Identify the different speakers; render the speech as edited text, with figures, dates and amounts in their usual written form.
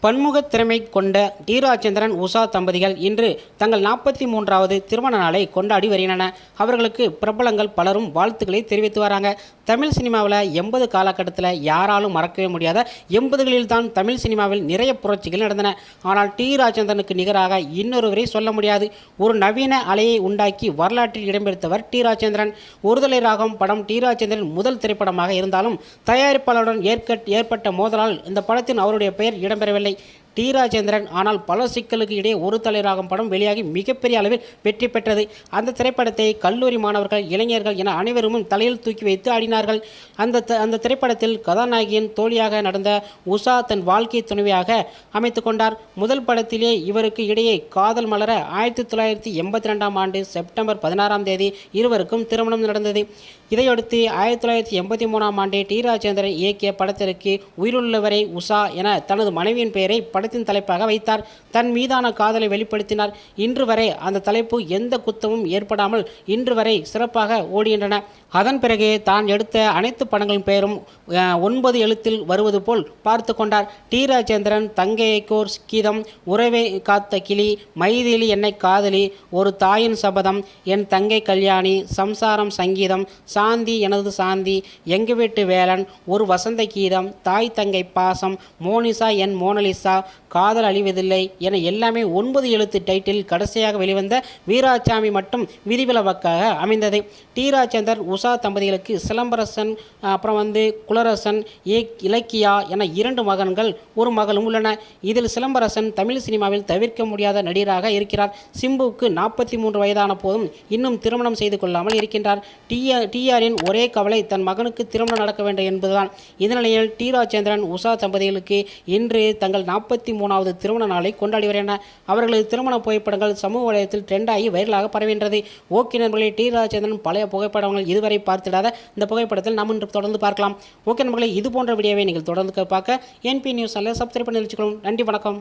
Speaker 1: பன்முகத் திறமை கொண்ட டி. ராஜேந்திரன், உஷா தம்பதிகள் இன்று தங்கள் 43வது திருமண நாளை கொண்டாடி வருகின்றனர். அவர்களுக்கு பிரபலங்கள் பலரும் வாழ்த்துக்களை தெரிவித்து வராங்க. தமிழ் சினிமாவில் 80 காலகட்டத்தில் யாராலும் மறக்கவே முடியாத 80களில் தான் தமிழ் சினிமாவில் நிறைய புரட்சிகள் நடந்தன. ஆனால் டி. ராஜேந்திரனுக்கு நிகராக இன்னொருவரை சொல்ல முடியாது. ஒரு நவீன அலையை உண்டாக்கி வரலாற்றில் இடம்பெடுத்தவர் டி. ராஜேந்திரன். ஒருதலை ராகம் படம் டி. ராஜேந்திரன் முதல் திரைப்படமாக இருந்தாலும் தயாரிப்பாளருடன் ஏற்பட்ட மோதலால் இந்த படத்தின் அவருடைய பெயர் இடம்பெறவில்லை. டி. ராஜேந்திரன் ஆனால் பல சிக்கலுக்கு இடையே ஒரு தலை ராகம் படம் வெளியாகி மிகப்பெரிய அளவில் வெற்றி பெற்றது. அந்த திரைப்படத்தை கல்லூரி மாணவர்கள், இளைஞர்கள் என அனைவரும் தலையில் தூக்கி வைத்து ஆடினார்கள். அந்த திரைப்படத்தில் கதாநாயகியின் தோழியாக நடந்த உஷா தன் வாழ்க்கை துணைவியாக அமைத்து கொண்டார். முதல் படத்திலே இவருக்கு இடையே காதல் மலர 1982ஆம் ஆண்டு செப்டம்பர் 16ஆம் தேதி இருவருக்கும் திருமணம் நடந்தது. இதையடுத்து 1983ஆம் ஆண்டு டி. ராஜேந்திரன் இயக்கிய படத்திற்கு உயிருள்ளவரை உஷா என தனது மனைவியின் பெயரை படத்தின் தலைப்பாக வைத்தார். தன் மீதான காதலை வெளிப்படுத்தினார். இன்று வரை அந்த தலைப்பு எந்த குத்தமும் ஏற்படாமல் இன்று வரை சிறப்பாக ஓடுகின்றன. அதன் பிறகு தான் எடுத்த அனைத்து படங்களின் பெயரும் 9 எழுத்தில் வருவது போல் பார்த்து கொண்டார். டி. ராஜேந்திரன் தங்கையைக்கோர் கீதம், உறவே காத்த கிளி, மைதிலி என்னை காதலி, ஒரு தாயின் சபதம், என் தங்கை கல்யாணி, சம்சாரம் சங்கீதம், சாந்தி எனது சாந்தி, எங்க வீட்டு வேலன், ஒரு வசந்த கீதம், தாய் தங்கை பாசம், மோனிசா என் மோனலிசா, காதல் அழிவதில்லை என எல்லாமே 9 எழுத்து டைட்டில். கடைசியாக வெளிவந்த வீராசாமி மட்டும் விதிவிலக்காக அமைந்தது. டி. ராஜேந்தர், உஷா தம்பதிகளுக்கு சிலம்பரசன், அப்புறம் குலரசன், இலக்கியா என 2 மகன்கள், ஒரு மகளும் உள்ளன. இதில் சிலம்பரசன் தமிழ் சினிமாவில் தவிர்க்க முடியாத நடிகராக இருக்கிறார். சிம்புவுக்கு 43 வயதான போதும் இன்னும் திருமணம் செய்து கொள்ளாமல் இருக்கின்றார். டிஆரின் ஒரே கவலை தன் மகனுக்கு திருமணம் நடக்க வேண்டும் என்பதுதான். இதனிலையில் டி. ராஜேந்திரன், உஷா தம்பதிகளுக்கு இன்று தங்கள் 43வது திருமண நாளை கொண்டாடி வருகின்றனர். அவர்களது திருமண புகைப்படங்கள் சமூக வலைதளத்தில் ட்ரெண்டாகி வைரலாக பரவுகின்றது. ஓகே நண்பர்களே, டி. ராஜேந்திரன் பழைய புகைப்படங்கள் இதுவரை பார்த்திடாத இந்த புகைப்படத்தில் நாம் இன்று தொடர்ந்து பார்க்கலாம். ஓகே நண்பர்களே, இது போன்ற வீடியோவை நீங்கள் தொடர்ந்து பார்க்க என்பி நியூஸ் சேனலை சப்ஸ்கிரைப் பண்ணி வச்சுக்கணும். நன்றி, வணக்கம்.